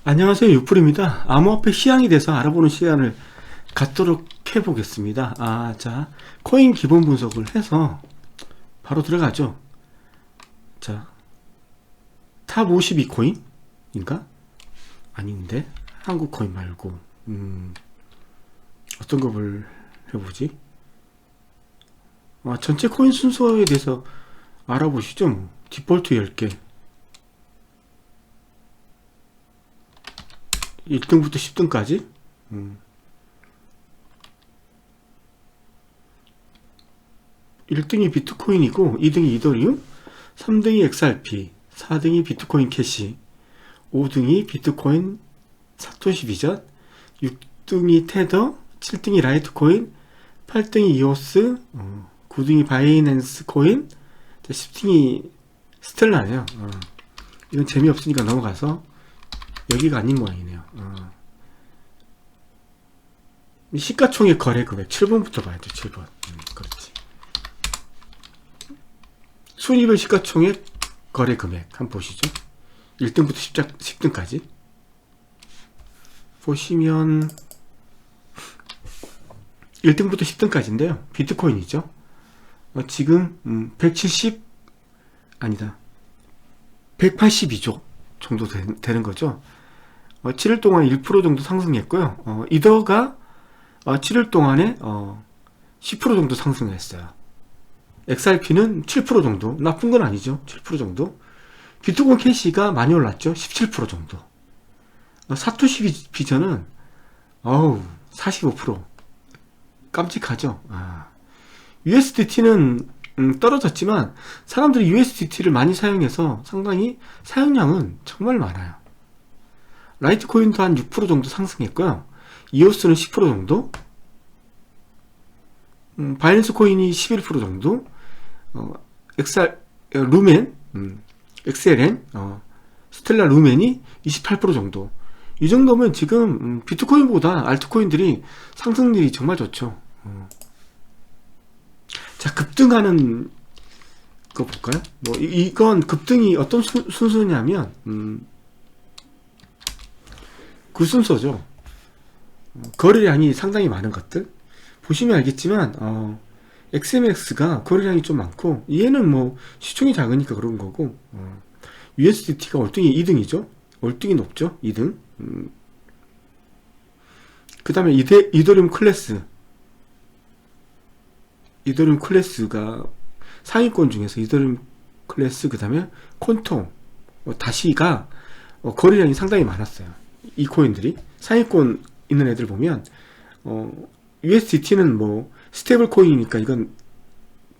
안녕하세요, 유풀입니다. 암호화폐 시향에 대해서 알아보는 시간을 갖도록 해보겠습니다. 자, 코인 기본 분석을 해서 바로 들어가죠. 자, 탑 52코인인가? 아닌데, 한국 코인 말고, 어떤 거를 해보지? 전체 코인 순서에 대해서 알아보시죠. 뭐. 디폴트 10개. 1등부터 10등까지 1등이 비트코인이고 2등이 이더리움, 3등이 XRP, 4등이 비트코인 캐시, 5등이 비트코인 사토시 비전, 6등이 테더, 7등이 라이트코인, 8등이 이오스, 9등이 바이낸스 코인, 10등이 스텔라네요. 이건 재미없으니까 넘어가서 여기가 아닌 모양이네요. 시가총액 거래 금액 7번부터 봐야죠. 7번. 그렇지. 순위별 시가총액 거래 금액 한번 보시죠. 1등부터 10등까지 보시면 1등부터 10등까지인데요. 비트코인이죠. 지금 170 아니다 182조 정도 되는 거죠. 7일 동안 1% 정도 상승했고요. 이더가 7일 동안에 10% 정도 상승했어요. XRP는 7% 정도, 나쁜 건 아니죠. 7% 정도. 비트코인 캐시가 많이 올랐죠. 17% 정도. 사토시 비전은 45%. 깜찍하죠. USDT는 떨어졌지만 사람들이 USDT를 많이 사용해서 상당히 사용량은 정말 많아요. 라이트코인도 한 6% 정도 상승했고요. 이오스는 10% 정도, 바이낸스 코인이 11% 정도, 루멘, XLN, 스텔라 루멘이 28% 정도. 이 정도면 지금 비트코인보다 알트코인들이 상승률이 정말 좋죠. 자, 급등하는 거 볼까요? 이건 급등이 어떤 순서냐면 그 순서죠. 거래량이 상당히 많은 것들 보시면 알겠지만 XMX가 거래량이 좀 많고, 얘는 뭐 시총이 작으니까 그런 거고, USDT가 월등히 2등이죠. 월등히 높죠. 2등. 그 다음에 이더리움 클래스가 상위권 중에서 이더리움 클래스, 그 다음에 콘톰, 다시가 거래량이 상당히 많았어요. 이 코인들이 상위권 있는 애들 보면 USDT는 뭐 스테이블 코인이니까 이건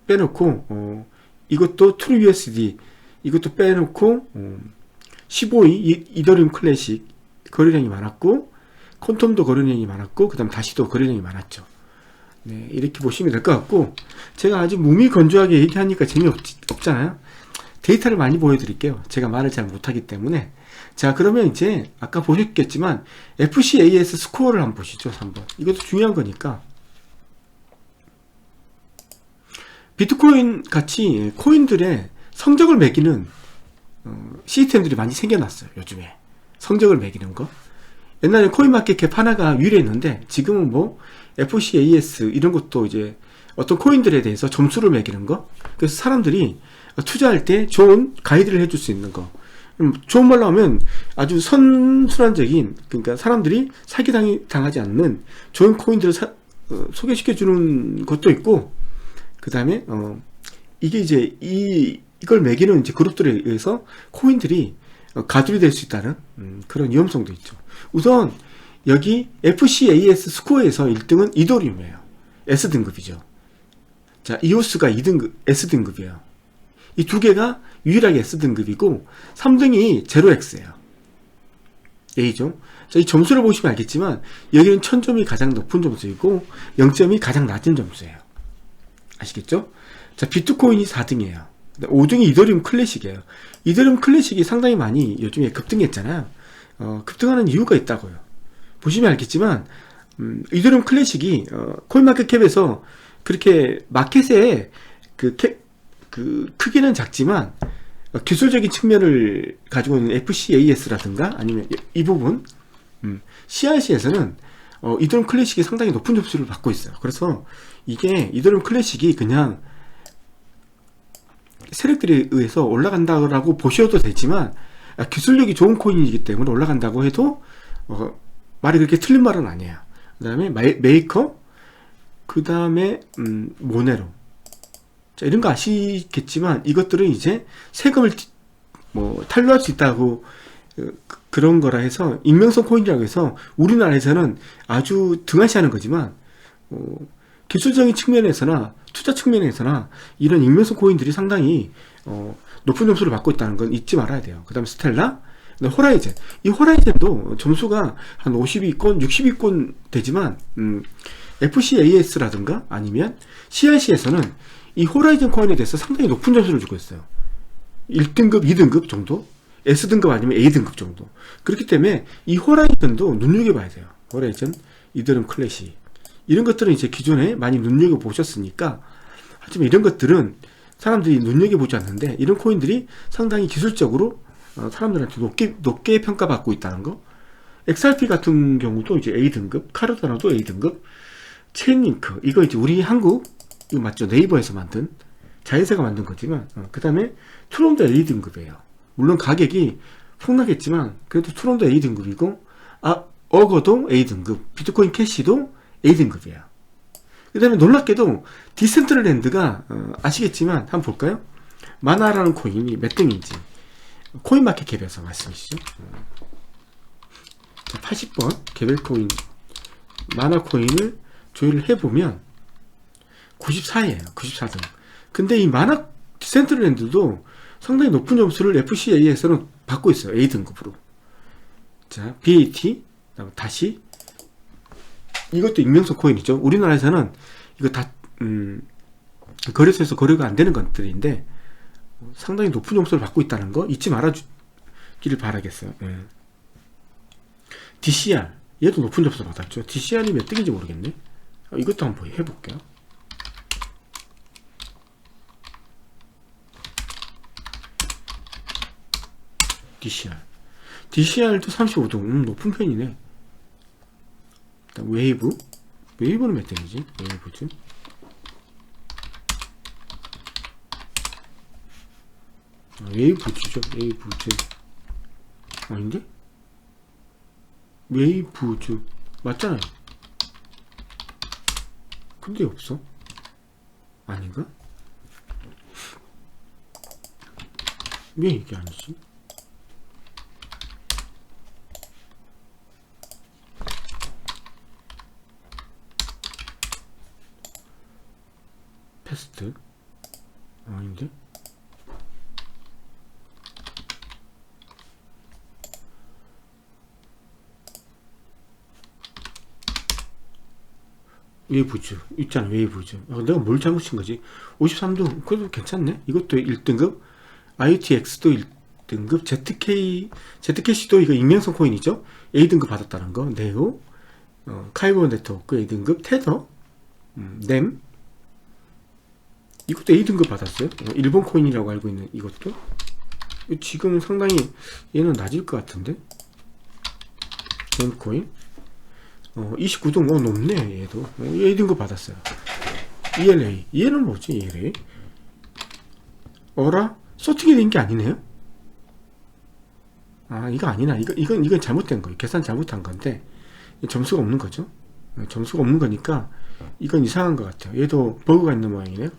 빼놓고, 이것도 트루 USD 이것도 빼놓고 15위 이더리움 클래식 거래량이 많았고, 콘톰도 거래량이 많았고, 그 다음 다시도 거래량이 많았죠. 네, 이렇게 보시면 될 것 같고, 제가 아주 무미건조하게 얘기하니까 재미없잖아요. 데이터를 많이 보여드릴게요. 제가 말을 잘 못하기 때문에. 자, 그러면 이제 아까 보셨겠지만 FCAS 스코어를 한번 보시죠. 3번. 이것도 중요한 거니까. 비트코인 같이 코인들의 성적을 매기는 시스템들이 많이 생겨났어요. 요즘에 성적을 매기는 거. 옛날에 코인마켓캡 하나가 유일했는데, 지금은 뭐 FCAS 이런 것도 이제 어떤 코인들에 대해서 점수를 매기는 거. 그래서 사람들이 투자할 때 좋은 가이드를 해줄 수 있는 거. 좋은 말로 하면 아주 선순환적인, 그러니까 사람들이 사기당하지 않는 좋은 코인들을 소개시켜 주는 것도 있고, 그 다음에 이게 이제 이걸 매기는 이제 그룹들에 의해서 코인들이 가두리 될 수 있다는 그런 위험성도 있죠. 우선 여기 FCAS 스코어에서 1등은 이더리움이에요. S등급이죠. 자, 이오스가 2등급 S등급이에요. 이 두 개가 유일하게 S등급이고, 3등이 0x예요. A죠. 자, 이 점수를 보시면 알겠지만 여기는 1000점이 가장 높은 점수이고 0점이 가장 낮은 점수예요. 아시겠죠? 자, 비트코인이 4등이에요. 5등이 이더리움 클래식이에요. 이더리움 클래식이 상당히 많이 요즘에 급등했잖아요. 급등하는 이유가 있다고요. 보시면 알겠지만 이더리움 클래식이 코인마켓캡에서 그렇게 마켓에 그 크기는 작지만 기술적인 측면을 가지고 있는 FCAS라든가 아니면 이 부분 CRC에서는 이더리움 클래식이 상당히 높은 점수를 받고 있어요. 그래서 이게 이더리움 클래식이 그냥 세력들에 의해서 올라간다고 보셔도 되지만 기술력이 좋은 코인이기 때문에 올라간다고 해도 말이 그렇게 틀린 말은 아니에요. 그 다음에 메이커, 그 다음에 모네로. 자, 이런 거 아시겠지만 이것들은 이제 세금을 탈루할 수 있다고 그런 거라 해서 익명성 코인이라고 해서 우리나라에서는 아주 등한시하는 거지만 기술적인 측면에서나 투자 측면에서나 이런 익명성 코인들이 상당히 높은 점수를 받고 있다는 건 잊지 말아야 돼요. 그 다음에 스텔라, 호라이젠. 이 호라이젠도 점수가 한 50위권, 60위권 되지만 FCAS라든가 아니면 CRC에서는 이 호라이즌 코인에 대해서 상당히 높은 점수를 주고 있어요. 1등급, 2등급 정도? S등급 아니면 A등급 정도. 그렇기 때문에 이 호라이즌도 눈여겨봐야 돼요. 호라이즌, 이더리움 클래식. 이런 것들은 이제 기존에 많이 눈여겨보셨으니까, 하지만 이런 것들은 사람들이 눈여겨보지 않는데, 이런 코인들이 상당히 기술적으로 사람들한테 높게 평가받고 있다는 거. XRP 같은 경우도 이제 A등급, 카르다나도 A등급, 체인링크. 이거 이제 우리 한국, 이거 맞죠? 네이버에서 만든 자회사가 만든 거지만 그 다음에 트론도 A등급이에요. 물론 가격이 폭락했지만 그래도 트론도 A등급이고 어거도 A등급, 비트코인 캐시도 A등급이에요. 그 다음에 놀랍게도 디센트럴랜드가 아시겠지만 한번 볼까요? 마나라는 코인이 몇 등인지 코인마켓캡에서 말씀이시죠. 자, 80번 개별코인 마나 코인을 조회를 해보면 94예요. 94등. 근데 이 마나 디센트럴랜드도 상당히 높은 점수를 FCA에서는 받고 있어요. A등급으로. 자, BAT, 다시. 이것도 익명성 코인이죠. 우리나라에서는 이거 다, 거래소에서 거래가 안 되는 것들인데, 상당히 높은 점수를 받고 있다는 거 잊지 말아주기를 바라겠어요. 예. DCR. 얘도 높은 점수를 받았죠. DCR이 몇 등인지 모르겠네. 이것도 한번 해볼게요. DCR도 35등. 높은 편이네. 일단 웨이브는 몇 등이지? 웨이브즈. 웨이브즈죠. 웨이브즈. 아닌데? 웨이브즈. 맞잖아요. 근데 없어. 아닌가? 왜 이게 아니지? 패스트 아닌데? 웨이브즈 있잖아. 웨이브즈. 내가 뭘 잘못 친 거지? 53도 그래도 괜찮네. 이것도 1등급. IOTX도 1등급. ZKC도 이거 익명성 코인이죠. A등급 받았다는 거. 네오, 카이버 네트워크 A등급. 테더, 램, 이것도 A등급 받았어요. 일본 코인이라고 알고 있는 이것도. 지금 상당히 얘는 낮을 것 같은데. 젠코인 29등. 높네. 얘도 A등급 받았어요. ELA. 얘는 뭐지? ELA 어라? 소팅이 된 게 아니네요. 이거 아니나. 이건 잘못된 거예요. 계산 잘못한 건데 점수가 없는 거죠. 점수가 없는 거니까 이건 이상한 것 같아요. 얘도 버그가 있는 모양이네요.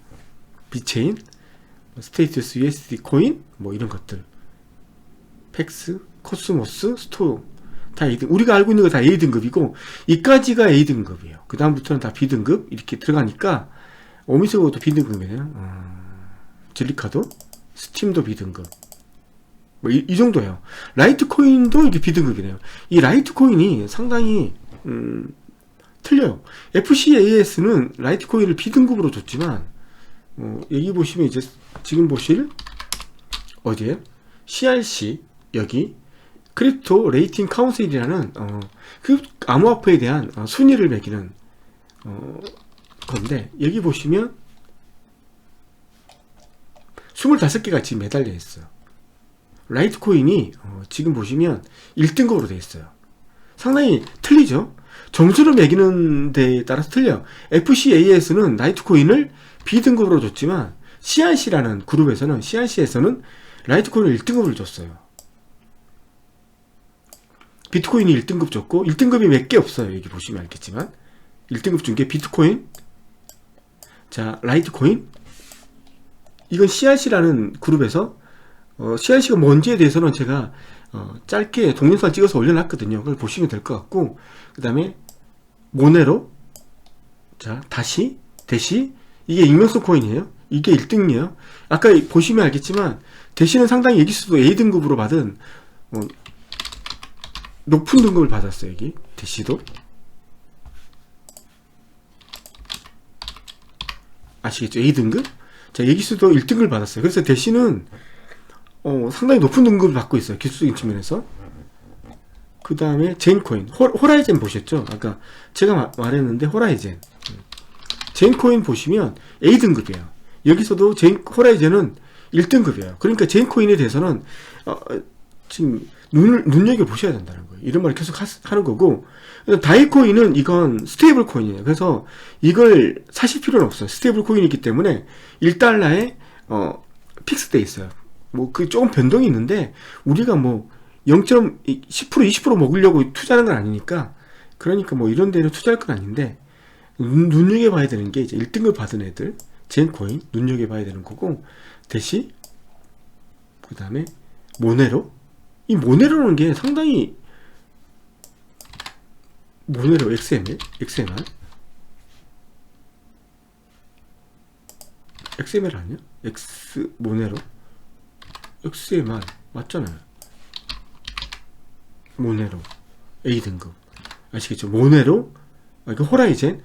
비체인, 스테이터스 USD 코인, 뭐 이런 것들. 팩스, 코스모스, 스토어 다 A등. 우리가 알고 있는 거 다 A등급이고 이까지가 A등급이에요. 그 다음부터는 다 B등급 이렇게 들어가니까 오미스고도 B등급이네요. 젤리카도, 스팀도 B등급. 뭐 이 정도예요. 라이트코인도 이게 B등급이네요. 이 라이트코인이 상당히 틀려요. FCAS는 라이트코인을 B등급으로 줬지만 여기 보시면 이제 지금 보실 어디에 CRC 여기 크립토 레이팅 카운슬이라는 그 암호화폐에 대한 순위를 매기는 건데 여기 보시면 25개가 지금 매달려 있어요. 라이트코인이 지금 보시면 1등급으로 되어 있어요. 상당히 틀리죠. 점수를 매기는 데에 따라서 틀려. FCAS는 라이트코인을 B등급으로 줬지만 CRC라는 그룹에서는 CRC에서는 라이트코인을 1등급을 줬어요. 비트코인이 1등급 줬고 1등급이 몇 개 없어요. 여기 보시면 알겠지만 1등급 준 게 비트코인, 자 라이트코인, 이건 CRC라는 그룹에서 CRC가 뭔지에 대해서는 제가 짧게 동영상 찍어서 올려놨거든요. 그걸 보시면 될 것 같고, 그 다음에 모네로, 자 다시, 대시, 이게 익명성 코인이에요. 이게 1등이에요. 아까 보시면 알겠지만 대시는 상당히 여기서도 A등급으로 받은 높은 등급을 받았어요. 여기 대시도 아시겠죠? A등급. 자 여기서도 1등급을 받았어요. 그래서 대시는 상당히 높은 등급을 받고 있어요. 기술적인 측면에서. 그 다음에 제인코인, 호라이젠 보셨죠? 아까 제가 말했는데 호라이젠, 제인코인 보시면 A등급이에요. 여기서도 호라이젠은 1등급이에요. 그러니까 제인코인에 대해서는 지금 눈여겨보셔야 된다는 거예요. 이런 말을 계속 하는 거고, 다이코인은 이건 스테이블 코인이에요. 그래서 이걸 사실 필요는 없어요. 스테이블 코인이기 때문에 1달러에 픽스돼 있어요. 뭐 그 조금 변동이 있는데 우리가 뭐 0.10% 20% 먹으려고 투자하는 건 아니니까, 그러니까 뭐 이런 데는 투자할 건 아닌데 눈여겨봐야 되는 게 이제 1등급 받은 애들, 젠코인 눈여겨봐야 되는 거고, 대시, 그 다음에 모네로. 이 모네로라는 게 상당히, 모네로 XMR 아니야? 모네로 XMR 맞잖아요. 모네로 A등급 아시겠죠? 모네로, 호라이젠.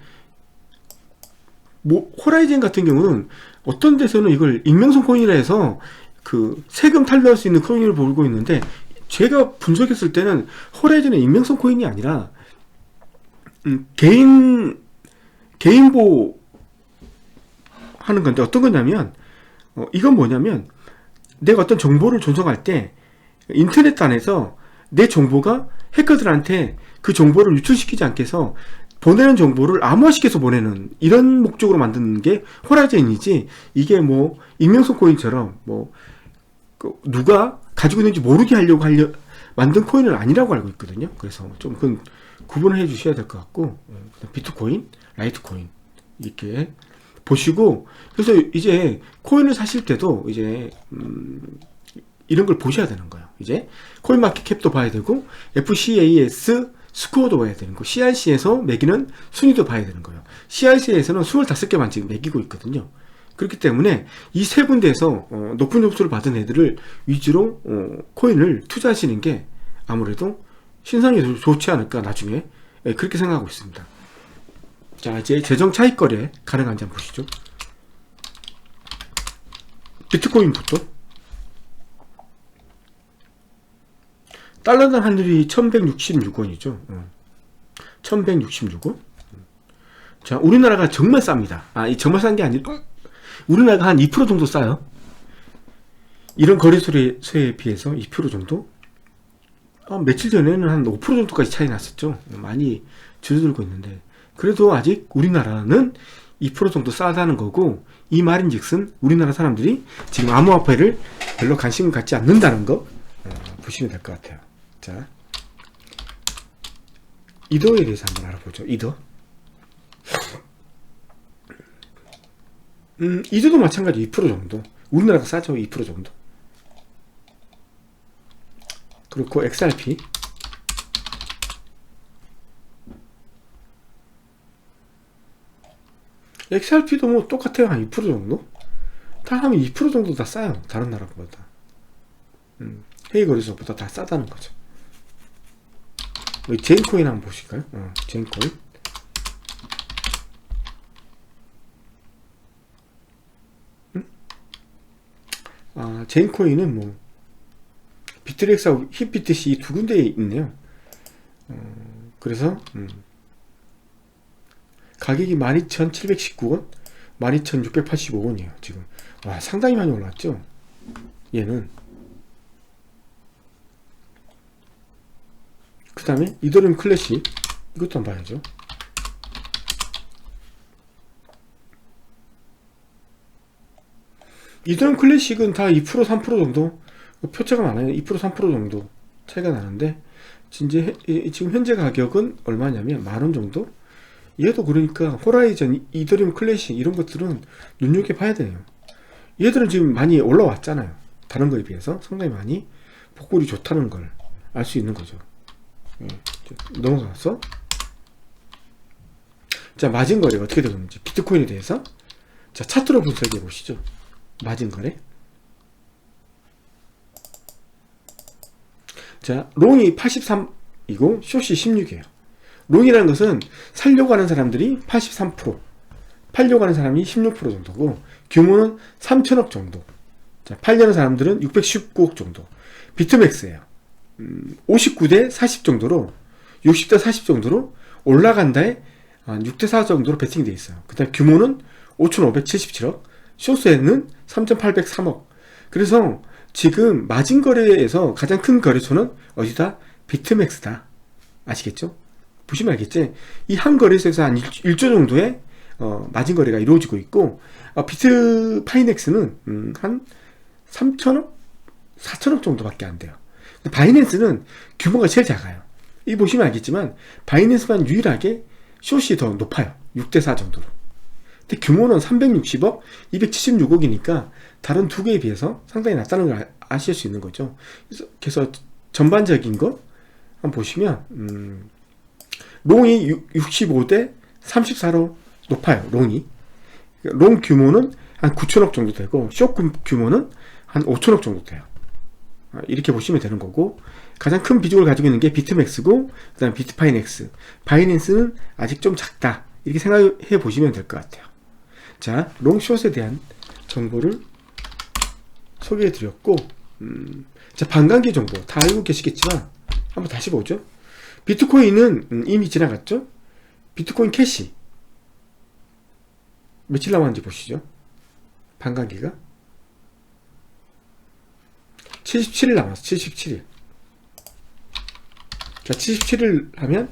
호라이젠 같은 경우는 어떤 데서는 이걸 익명성 코인이라 해서 그 세금 탈루할 수 있는 코인을 보고 있는데, 제가 분석했을 때는 호라이젠은 익명성 코인이 아니라 개인 보호 하는 건데, 어떤 거냐면 이건 뭐냐면 내가 어떤 정보를 전송할 때 인터넷 안에서 내 정보가 해커들한테 그 정보를 유출시키지 않게 해서 보내는 정보를 암호화시켜서 보내는, 이런 목적으로 만드는 게 호라이젠이지, 이게 뭐 익명성 코인처럼 뭐 누가 가지고 있는지 모르게 하려고 만든 코인은 아니라고 알고 있거든요. 그래서 좀 그건 구분을 해 주셔야 될 것 같고, 비트코인, 라이트코인 이렇게 보시고, 그래서 이제 코인을 사실 때도 이제 이런 걸 보셔야 되는 거예요. 이제 코인마켓캡도 봐야 되고, FCAS 스코어도 봐야 되는 거, CRC에서 매기는 순위도 봐야 되는 거예요. CRC에서는 25개만 지금 매기고 있거든요. 그렇기 때문에 이 세 군데에서 높은 점수를 받은 애들을 위주로 코인을 투자하시는 게 아무래도 신상이 좋지 않을까, 나중에. 그렇게 생각하고 있습니다. 자, 이제 재정 차익 거래 가능한지 한번 보시죠. 비트코인부터. 달러당 환율이 1166원이죠. 1166원. 자, 우리나라가 정말 쌉니다. 이 정말 싼 게 아니라 우리나라가 한 2% 정도 싸요. 이런 거래소에 비해서 2% 정도? 며칠 전에는 한 5% 정도까지 차이 났었죠. 많이 줄어들고 있는데, 그래도 아직 우리나라는 2% 정도 싸다는 거고, 이 말인즉슨 우리나라 사람들이 지금 암호화폐를 별로 관심을 갖지 않는다는 거 보시면 될 것 같아요. 자, 이더에 대해서 한번 알아보죠. 이더. 이더도 마찬가지 2% 정도. 우리나라가 싸죠. 2% 정도. 그렇고 XRP. XRP도 뭐 똑같아요. 한 2% 정도? 다 하면 2% 정도 다 싸요. 다른 나라보다. 해외 거래소보다 다 싸다는 거죠. 제인코인 한번 보실까요? 제인코인. 제인코인은 뭐 비트렉스하고 힙비트C 이 두 군데에 있네요. 그래서 가격이 12,719원, 12,685원이에요 지금. 와, 상당히 많이 올랐죠. 얘는 그 다음에 이더리움 클래식, 이것도 한번 봐야죠. 이더리움 클래식은 다 2% 3% 정도 표차가 많아요. 2% 3% 정도 차이가 나는데 지금 현재 가격은 얼마냐면 10,000원 정도. 얘도 그러니까 호라이즌, 이더리움 클래식 이런 것들은 눈여겨봐야 돼요. 얘들은 지금 많이 올라왔잖아요. 다른 거에 비해서 상당히 많이 복구율이 좋다는 걸 알 수 있는 거죠. 넘어가서 자, 마진 거래가 어떻게 되는지 비트코인에 대해서 자, 차트로 분석해 보시죠. 마진 거래. 자, 롱이 83이고 숏이 16이에요. 롱이라는 것은 살려고 하는 사람들이 83%, 팔려고 하는 사람이 16% 정도고, 규모는 3천억 정도. 자, 팔려는 사람들은 619억 정도. 비트맥스예요. 59대 40 정도로, 60대 40 정도로 올라간다에 한 6대 4 정도로 배팅되어 있어요. 그 다음 규모는 5,577억, 숏에는 3,803억. 그래서 지금 마진 거래에서 가장 큰 거래소는 어디다? 비트맥스다. 아시겠죠? 보시면 알겠지? 이 한 거래소에서 한 1조 정도의 마진 거래가 이루어지고 있고, 비트 파이넥스는 한 3천억? 4천억 정도밖에 안 돼요. 바이낸스는 규모가 제일 작아요. 이 보시면 알겠지만 바이낸스만 유일하게 숏이 더 높아요. 6대 4 정도로. 근데 규모는 360억, 276억이니까 다른 두 개에 비해서 상당히 낮다는 걸 아실 수 있는 거죠. 그래서 전반적인 거 한번 보시면 롱이 65대 34로 높아요. 롱이. 롱 규모는 한 9천억 정도 되고 숏 규모는 한 5천억 정도 돼요. 이렇게 보시면 되는 거고, 가장 큰 비중을 가지고 있는 게 비트맥스고, 그 다음에 비트파이넥스. 바이낸스는 아직 좀 작다. 이렇게 생각해 보시면 될 것 같아요. 자, 롱숏에 대한 정보를 소개해 드렸고, 자, 반감기 정보 다 알고 계시겠지만 한번 다시 보죠. 비트코인은 이미 지나갔죠. 비트코인 캐시 며칠 남았는지 보시죠. 반감기가 77일 남았어. 77일. 자, 77일 하면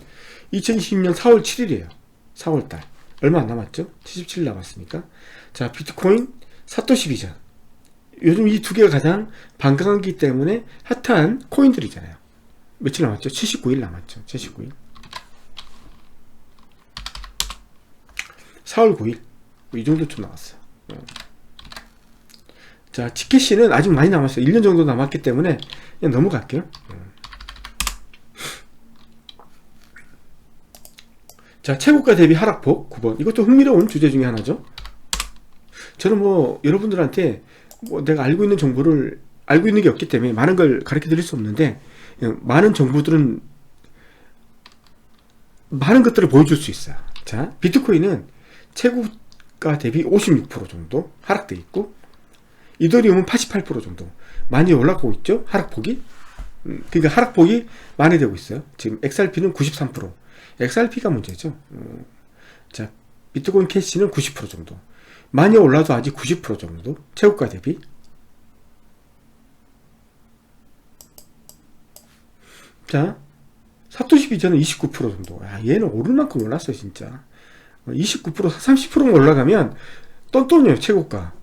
2020년 4월 7일이에요. 4월달. 얼마 안 남았죠? 77일 남았으니까. 자, 비트코인 사토시 비전. 요즘 이 두 개가 가장 반감기 때문에 핫한 코인들이잖아요. 며칠 남았죠? 79일 남았죠. 79일. 4월 9일. 이 정도쯤 나왔어요. 자, 치켓시는 아직 많이 남았어요. 1년 정도 남았기 때문에 그냥 넘어갈게요. 자, 최고가 대비 하락폭 9번. 이것도 흥미로운 주제 중에 하나죠. 저는 뭐 여러분들한테 뭐 내가 알고 있는 정보를 알고 있는 게 없기 때문에 많은 걸 가르쳐 드릴 수 없는데, 많은 정보들은 많은 것들을 보여줄 수 있어요. 자, 비트코인은 최고가 대비 56% 정도 하락돼 있고, 이더리움은 88% 정도 많이 올라가고 있죠. 하락폭이. 그러니까 하락폭이 많이 되고 있어요. 지금 XRP는 93%. XRP가 문제죠. 자, 비트코인 캐시는 90% 정도. 많이 올라도 아직 90% 정도. 최고가 대비. 자, 사토시 비전은 29% 정도. 야, 얘는 오를 만큼 올랐어요, 진짜. 29%, 30%만 올라가면 똔똔이에요, 최고가.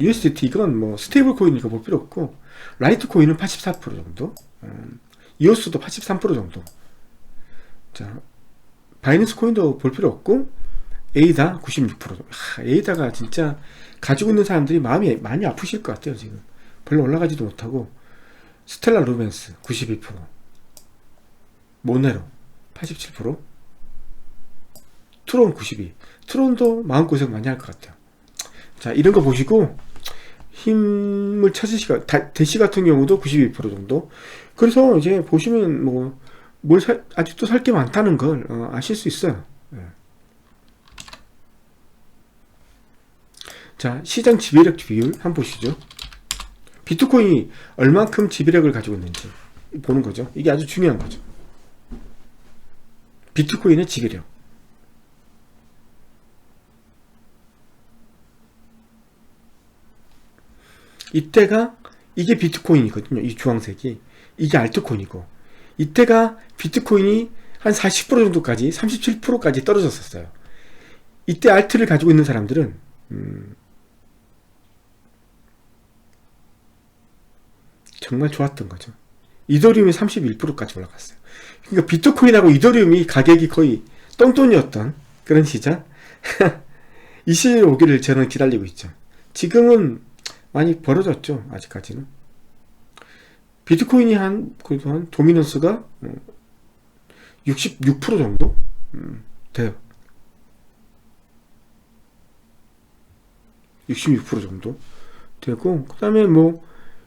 USDT 이건 뭐 스테이블 코인이니까 볼 필요 없고, 라이트 코인은 84% 정도, 이오스도 83% 정도. 자, 바이낸스 코인도 볼 필요 없고, 에이다 96% 정도. 에이다가 진짜 가지고 있는 사람들이 마음이 많이 아프실 것 같아요. 지금 별로 올라가지도 못하고. 스텔라 루멘스 92%, 모네로 87%, 트론 92%. 트론도 마음고생 많이 할 것 같아요. 자, 이런 거 보시고 힘을 찾으시고, 대시 같은 경우도 92% 정도. 그래서 이제 보시면 뭐 아직도 살 게 많다는 걸 아실 수 있어요. 자, 시장 지배력 비율 한번 보시죠. 비트코인이 얼만큼 지배력을 가지고 있는지 보는 거죠. 이게 아주 중요한 거죠. 비트코인의 지배력. 이때가 이게 비트코인이거든요. 이 주황색이. 이게 알트코인이고, 이때가 비트코인이 한 40% 정도까지 37%까지 떨어졌었어요. 이때 알트를 가지고 있는 사람들은 정말 좋았던 거죠. 이더리움이 31%까지 올라갔어요. 그러니까 비트코인하고 이더리움이 가격이 거의 똥돈이었던 그런 시절 이 시절 오기를 저는 기다리고 있죠. 지금은 많이 벌어졌죠. 아직까지는 비트코인이 그래도 한 도미넌스가 66% 정도 돼요. 66% 정도 되고, 그 다음에 뭐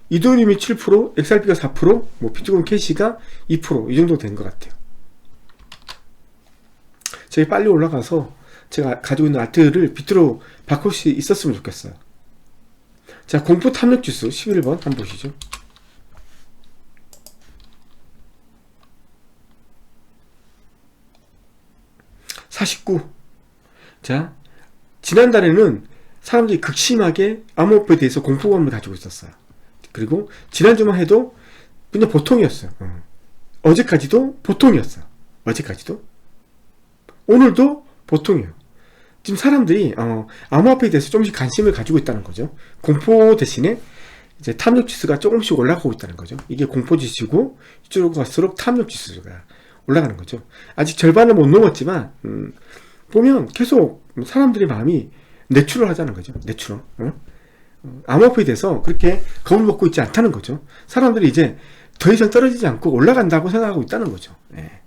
이더리움이 7%, XRP가 4%, 뭐 비트코인 캐시가 2%, 이 정도 된 것 같아요. 저희 빨리 올라가서 제가 가지고 있는 알트를 비트로 바꿀 수 있었으면 좋겠어요. 자, 공포 탐욕 지수 11번 한번 보시죠. 자, 지난달에는 사람들이 극심하게 암호화폐에 대해서 공포감을 가지고 있었어요. 그리고 지난주만 해도 그냥 보통이었어요. 어제까지도 보통이었어요. 어제까지도. 오늘도 보통이에요. 지금 사람들이 암호화폐에 대해서 조금씩 관심을 가지고 있다는 거죠. 공포 대신에 이제 탐욕 지수가 조금씩 올라가고 있다는 거죠. 이게 공포 지수고 이쪽으로 갈수록 탐욕 지수가 올라가는 거죠. 아직 절반을 못 넘었지만 보면 계속 사람들의 마음이 내추럴 하자는 거죠. 내추럴. 암호화폐에 대해서 그렇게 겁을 먹고 있지 않다는 거죠. 사람들이 이제 더 이상 떨어지지 않고 올라간다고 생각하고 있다는 거죠. 예.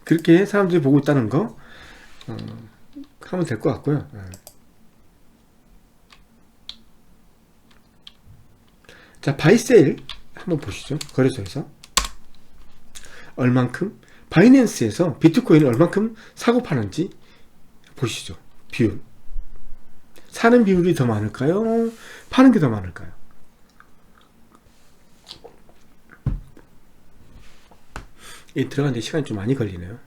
그렇게 사람들이 보고 있다는 거 하면 될 것 같고요. 자, 바이세일 한번 보시죠. 거래소에서 얼만큼, 바이낸스에서 비트코인을 얼만큼 사고 파는지 보시죠. 비율. 사는 비율이 더 많을까요? 파는 게 더 많을까요? 이 들어가는데 시간이 좀 많이 걸리네요.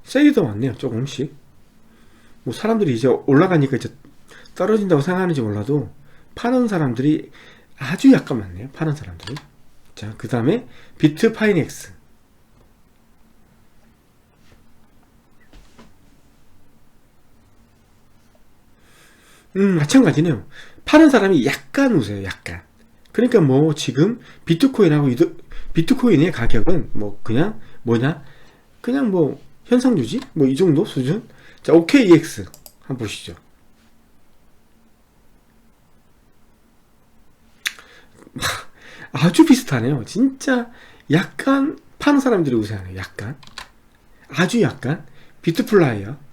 세일이 더 많네요. 조금씩. 뭐 사람들이 이제 올라가니까 이제 떨어진다고 생각하는지 몰라도 파는 사람들이 아주 약간 많네요. 파는 사람들이. 자, 그 다음에 비트파이넥스. 마찬가지네요. 파는 사람이 약간 우세요. 약간. 그러니까 뭐 지금 비트코인하고 비트코인의 가격은 뭐 그냥 뭐냐, 그냥 뭐 현상 유지 뭐 이 정도 수준. 자, OKEX 한번 보시죠. 아주 비슷하네요. 진짜 약간 파는 사람들이 우세하네요. 약간, 아주 약간. 비트플라이어.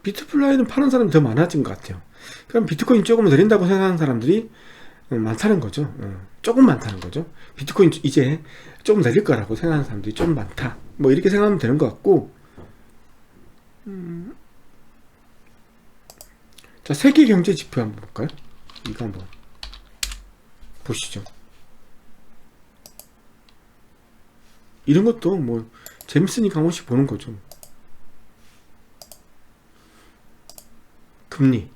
비트플라이는 파는 사람이 더 많아진 것 같아요. 그럼 비트코인 조금 내린다고 생각하는 사람들이 많다는 거죠. 조금 많다는 거죠. 비트코인 이제 조금 내릴 거라고 생각하는 사람들이 좀 많다. 뭐 이렇게 생각하면 되는 것 같고. 자, 세계 경제 지표 한번 볼까요? 이거 한번 보시죠. 이런 것도 뭐 재밌으니까 한 번씩 보는 거죠. 금리.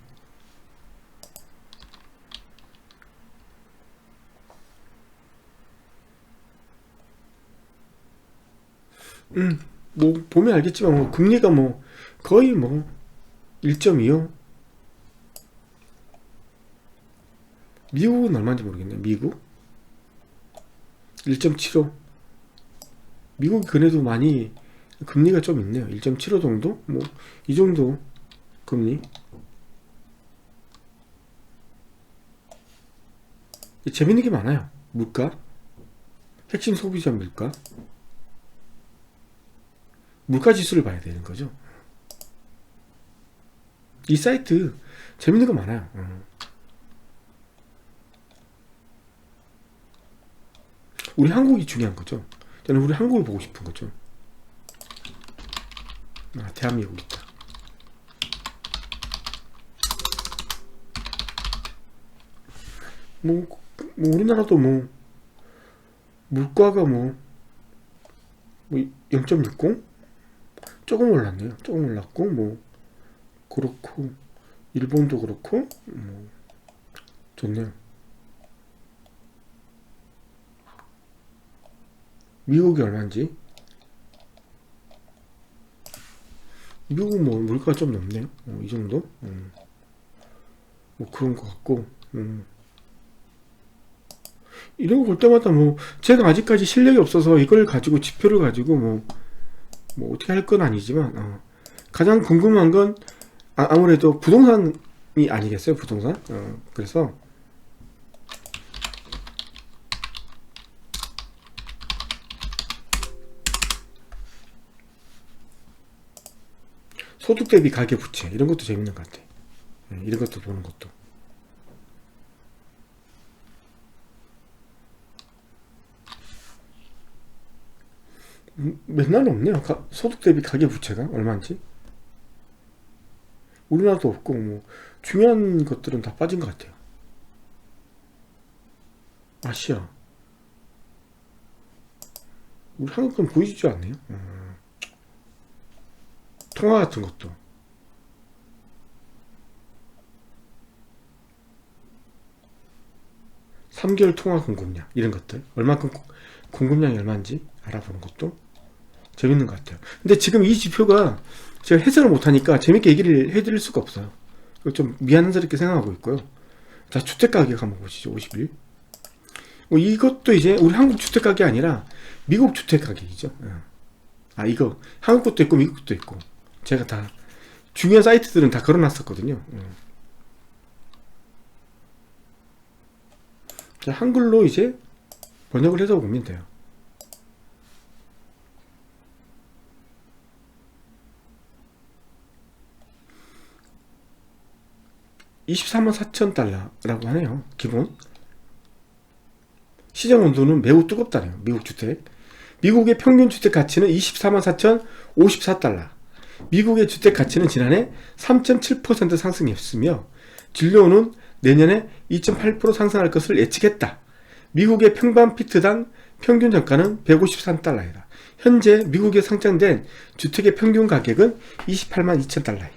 뭐 보면 알겠지만 뭐 금리가 뭐 거의 뭐 1.25. 미국은 얼마인지 모르겠네. 미국 1.75. 미국이 그래도 많이 금리가 좀 있네요. 1.75 정도? 뭐 이 정도 금리. 재밌는 게 많아요. 물가, 핵심 소비자 물가, 물가 지수를 봐야 되는 거죠. 이 사이트 재밌는 거 많아요. 우리 한국이 중요한 거죠. 저는 우리 한국을 보고 싶은 거죠. 대한민국 있다. 뭐 우리나라도 뭐 물가가 뭐 0.60? 조금 올랐네요. 조금 올랐고, 뭐, 그렇고, 일본도 그렇고, 좋네요. 미국이 얼마인지? 미국은 뭐, 물가가 좀 높네요. 이 정도? 뭐, 그런 것 같고, 이런 거 볼 때마다 뭐, 제가 아직까지 실력이 없어서 이걸 가지고, 지표를 가지고 뭐 어떻게 할 건 아니지만, 가장 궁금한 건, 아무래도 부동산이 아니겠어요, 부동산? 그래서, 소득 대비 가계부채, 이런 것도 재밌는 것 같아. 이런 것도 보는 것도. 맨날 없네요. 소득 대비 가계부채가 얼마인지. 우리나라도 없고, 뭐, 중요한 것들은 다 빠진 것 같아요. 아시아. 우리 한국 건 보이지 않네요. 통화 같은 것도. (3개월) 통화 공급량, 이런 것들. 얼마큼 공급량이 얼마인지 알아보는 것도 재밌는 것 같아요. 근데 지금 이 지표가 제가 해석을 못하니까 재밌게 얘기를 해드릴 수가 없어요. 좀 미안스럽게 생각하고 있고요. 자, 주택가격 한번 보시죠. 50일. 뭐 이것도 이제 우리 한국 주택가격이 아니라 미국 주택가격이죠. 이거 한국 것도 있고 미국 것도 있고, 제가 다 중요한 사이트들은 다 걸어놨었거든요. 자, 한글로 이제 번역을 해서 보면 돼요. $24만 4천 달러라고 하네요. 기본 시장 온도는 매우 뜨겁다네요. 미국 주택. 미국의 평균 주택 가치는 24만 4천 54달러. 미국의 주택 가치는 지난해 3.7% 상승했으며 진료는 내년에 2.8% 상승할 것을 예측했다. 미국의 평방피트당 평균 정가는 153달러이다. 현재 미국에 상장된 주택의 평균 가격은 28만 2천 달러이다.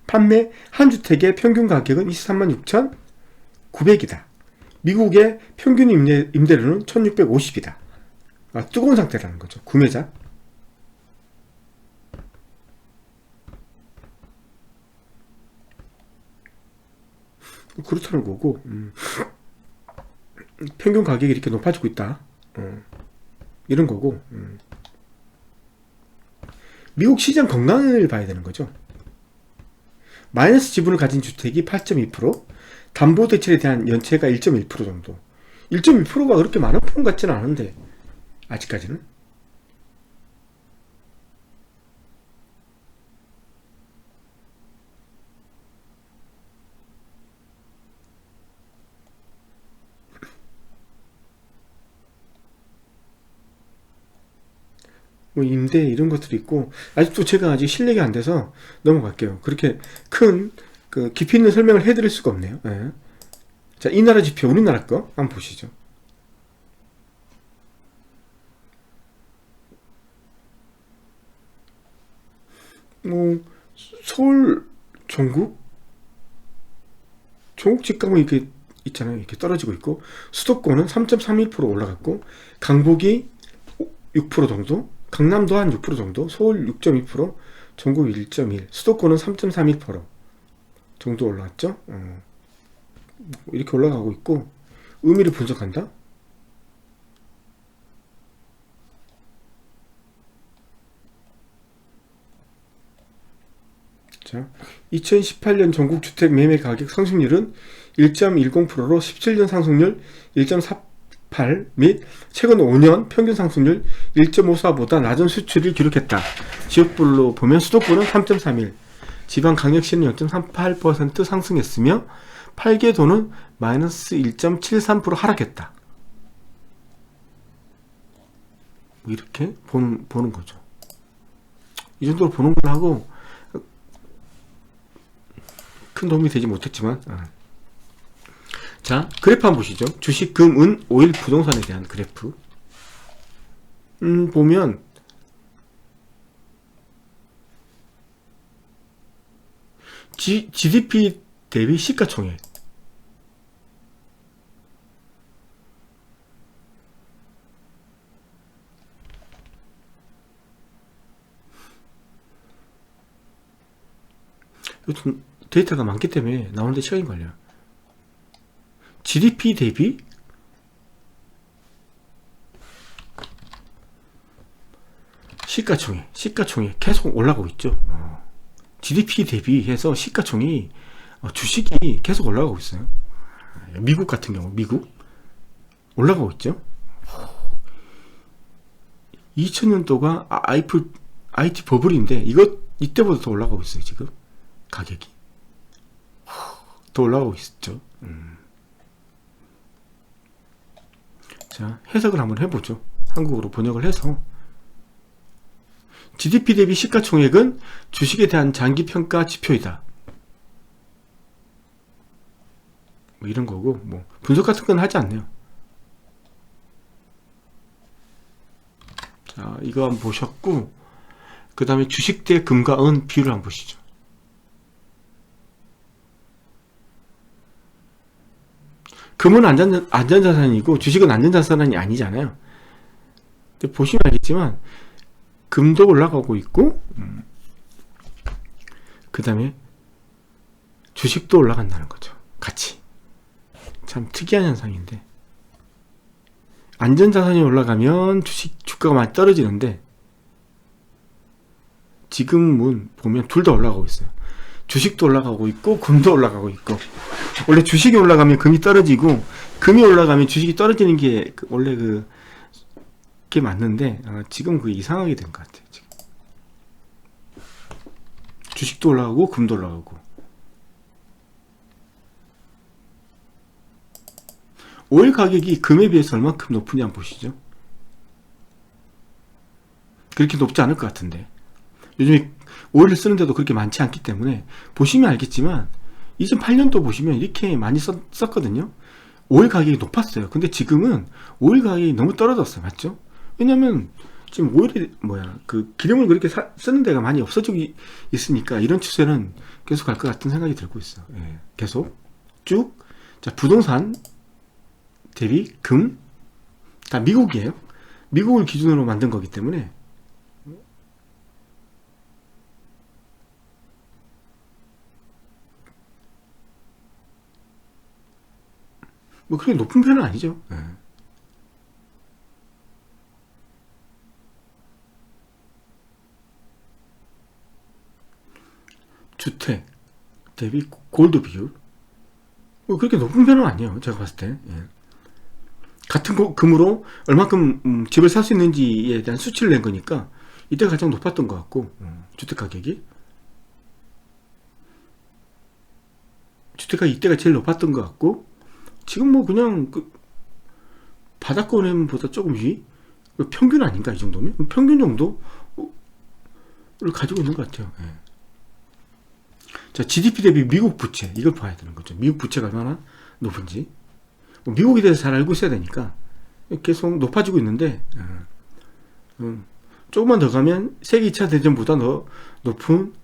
판매 한 주택의 평균 가격은 23만 6,900이다. 미국의 평균 임대료는 1,650이다. 뜨거운 상태라는 거죠. 구매자. 그렇다는 거고, 평균 가격이 이렇게 높아지고 있다. 이런 거고, 미국 시장 건강을 봐야 되는 거죠. 마이너스 지분을 가진 주택이 8.2%, 담보대출에 대한 연체가 1.1% 정도. 1.1%가 그렇게 많은 편 같지는 않은데, 아직까지는. 뭐 임대 이런 것들이 있고, 아직도 제가 아직 실력이 안 돼서 넘어갈게요. 그렇게 큰 깊이 있는 설명을 해드릴 수가 없네요. 네. 자, 이 나라 지표, 우리나라 거 한번 보시죠. 뭐 서울, 전국 집값은 이렇게 있잖아요. 이렇게 떨어지고 있고, 수도권은 3.31% 올라갔고, 강북이 6% 정도, 강남도 한 6% 정도, 서울 6.2%, 전국 1.1, 수도권은 3.31% 정도 올라왔죠. 이렇게 올라가고 있고, 의미를 분석한다. 자, 2018년 전국 주택 매매 가격 상승률은 1.10%로 17년 상승률 1.48 및 최근 5년 평균 상승률 1.54보다 낮은 수치를 기록했다. 지역별로 보면 수도권은 3.31, 지방광역시는 0.38% 상승했으며 8개도는 마이너스 1.73% 하락했다. 이렇게 보는 거죠. 이 정도로 보는 걸 하고 큰 도움이 되지 못했지만, 자, 그래프 한번 보시죠. 주식, 금, 은, 오일, 부동산에 대한 그래프. 보면 GDP 대비 시가총액. 요즘 데이터가 많기 때문에 나오는데 시간이 걸려요. GDP 대비 시가총액 계속 올라가고 있죠. GDP 대비해서 시가총액이 주식이 계속 올라가고 있어요. 미국 같은 경우 미국 올라가고 있죠. 2000년도가 IT 버블인데 이때보다 더 올라가고 있어요. 지금 가격이 더 올라가고 있죠. 자, 해석을 한번 해보죠. 한국어로 번역을 해서 GDP 대비 시가총액은 주식에 대한 장기평가 지표이다. 뭐 이런 거고, 뭐 분석 같은 건 하지 않네요. 자, 이거 한번 보셨고, 그 다음에 주식 대 금과 은 비율을 한번 보시죠. 금은 안전자산이고 주식은 안전자산이 아니잖아요. 근데 보시면 알겠지만 금도 올라가고 있고 그 다음에 주식도 올라간다는 거죠. 같이. 참 특이한 현상인데, 안전자산이 올라가면 주가가 많이 떨어지는데 지금은 보면 둘 다 올라가고 있어요. 주식도 올라가고 있고 금도 올라가고 있고. 원래 주식이 올라가면 금이 떨어지고 금이 올라가면 주식이 떨어지는 게 원래 그게 맞는데 지금 그게 이상하게 된 것 같아요. 지금. 주식도 올라가고 금도 올라가고. 오일 가격이 금에 비해서 얼마큼 높으냐 한번 보시죠. 그렇게 높지 않을 것 같은데, 요즘에 오일을 쓰는데도 그렇게 많지 않기 때문에 보시면 알겠지만 2008년도 보시면 이렇게 많이 썼거든요. 오일 가격이 높았어요. 근데 지금은 오일 가격이 너무 떨어졌어요. 맞죠? 왜냐면 지금 오일이 그 기름을 그렇게 쓰는 데가 많이 없어지고 있으니까 이런 추세는 계속 갈 것 같은 생각이 들고 있어요. 예, 계속 쭉. 자, 부동산 대비 금 다 미국이에요. 미국을 기준으로 만든 거기 때문에 뭐 그렇게 높은 편은 아니죠. 예. 주택 대비 골드 비율 뭐 그렇게 높은 편은 아니에요. 제가 봤을 때. 예. 같은 금으로 얼마큼 집을 살 수 있는지에 대한 수치를 낸 거니까 이때가 가장 높았던 것 같고, 주택 가격이 이때가 제일 높았던 것 같고, 지금 뭐 그냥 바닥권보다 조금 위 평균 아닌가, 이 정도면 평균 정도를 가지고 있는 것 같아요. 예. 자, GDP 대비 미국 부채, 이걸 봐야 되는 거죠. 미국 부채가 얼마나 높은지. 미국에 대해서 잘 알고 있어야 되니까 계속 높아지고 있는데, 조금만 더 가면 세계 2차 대전보다 더 높은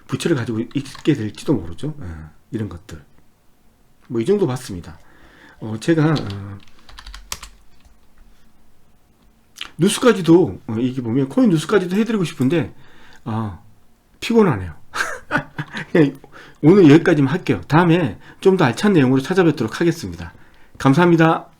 부채를 가지고 있게 될지도 모르죠. 이런 것들 뭐 이 정도 봤습니다. 제가 뉴스까지도 이게 보면 코인 뉴스까지도 해드리고 싶은데 피곤하네요. 그냥 오늘 여기까지만 할게요. 다음에 좀 더 알찬 내용으로 찾아뵙도록 하겠습니다. 감사합니다.